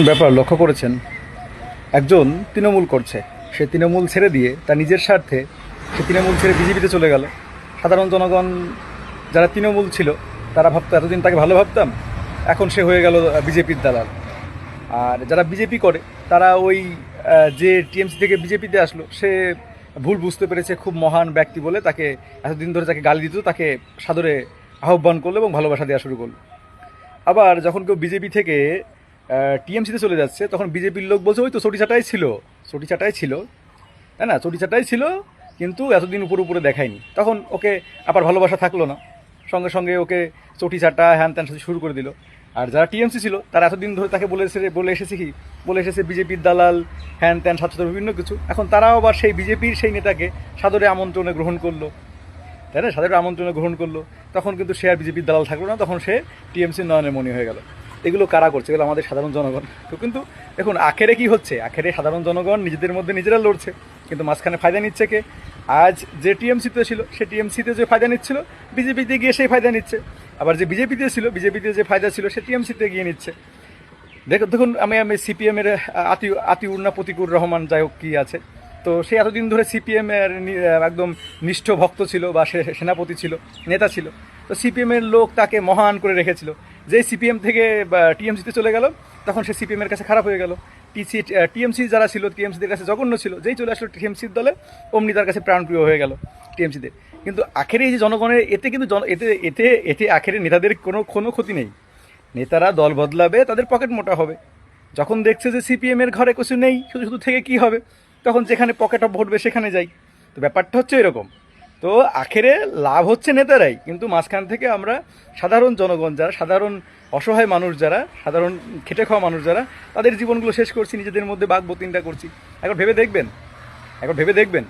ব্যাপার লক্ষ্য করেছেন, একজন তৃণমূল করছে, সে তৃণমূল ছেড়ে দিয়ে তার নিজের স্বার্থে সে তৃণমূল ছেড়ে বিজেপিতে চলে গেল। সাধারণ জনগণ যারা তৃণমূল ছিল তারা ভাবতো এতদিন তাকে ভালো ভাবতাম, এখন সে হয়ে গেল বিজেপির দালাল। আর যারা বিজেপি করে তারা ওই যে টিএমসি থেকে বিজেপিতে আসলো সে ভুল বুঝতে পেরেছে, খুব মহান ব্যক্তি বলে তাকে এতদিন ধরে যাকে গালি দিত তাকে সাদরে আহ্বান করলো এবং ভালোবাসা দেওয়া শুরু করলো। আবার যখন কেউ বিজেপি থেকে টিএমসিতে চলে যাচ্ছে তখন বিজেপির লোক বলছে ওই তো চটিচাটাই ছিল, চটিচাটাই ছিল, তাই না, চটিচাটাই ছিল, কিন্তু এতদিন উপরে উপরে দেখায়নি। তখন ওকে আবার ভালোবাসা থাকলো না, সঙ্গে সঙ্গে ওকে চটিচাটা হ্যান ত্যান সাথে শুরু করে দিল। আর যারা টিএমসি ছিল তারা এতদিন ধরে তাকে বলে এসেছে কি, বলে এসেছে বিজেপির দালাল হ্যান ত্যান সাথে বিভিন্ন কিছু। এখন তারাও আবার সেই বিজেপির সেই নেতাকে সাদরে আমন্ত্রণে গ্রহণ করলো, তাই না, সাদরে আমন্ত্রণে গ্রহণ করলো। তখন কিন্তু সে আর বিজেপির দালাল থাকলো না, তখন সে টিএমসির নয়নের মণি হয়ে গেল। এগুলো কারা করছে? এগুলো আমাদের সাধারণ জনগণ। তো কিন্তু দেখুন আখেরে কি হচ্ছে, আখেরে সাধারণ জনগণ নিজেদের মধ্যে নিজেরা লড়ছে, কিন্তু মাঝখানে ফায়দা নিচ্ছে কে? আজ যে টিএমসিতে ছিল সে টিএমসিতে যে ফায়দা নিচ্ছিল বিজেপিতে গিয়ে সেই ফায়দা নিচ্ছে, আবার যে বিজেপিতে ছিল বিজেপিতে যে ফায়দা ছিল সে টিএমসিতে গিয়ে নিচ্ছে। দেখুন আমি সিপিএমের আতিউর না প্রতিকুর রহমান যাই হোক কী আছে, তো সে এতদিন ধরে সিপিএমের একদম নিষ্ঠ ভক্ত ছিল বা সে সেনাপতি ছিল, নেতা ছিল। তো সিপিএমের লোক তাকে মহান করে রেখেছিল। যেই সিপিএম থেকে টিএমসিতে চলে গেল তখন সে সিপিএমের কাছে খারাপ হয়ে গেল। টিএমসি যারা ছিল টিএমসিদের কাছে জঘন্য ছিল, যেই চলে আসলো টিএমসির দলে অমনি তার কাছে প্রাণপ্রিয় হয়ে গেল টিএমসিতে। কিন্তু আখেরে এই যে জনগণের এতে কিন্তু এতে এতে এতে আখেরে নেতাদের কোনো ক্ষতি নেই। নেতারা দল বদলাবে, তাদের পকেট মোটা হবে। যখন দেখছে যে সিপিএমের ঘরে কিছু নেই, শুধু শুধু থেকে কি হবে, তখন যেখানে পকেট অফ ভরবে সেখানে যাই। তো ব্যাপারটা হচ্ছে এরকম। তো আখেরে লাভ হচ্ছে নেতারাই, কিন্তু মাঝখান থেকে আমরা সাধারণ জনগণ যারা, সাধারণ অসহায় মানুষ যারা, সাধারণ খেটে খাওয়া মানুষ যারা, তাদের জীবনগুলো শেষ করছি, নিজেদের মধ্যে বাঘ বতিনটা করছি। একবার ভেবে দেখবেন, একবার ভেবে দেখবেন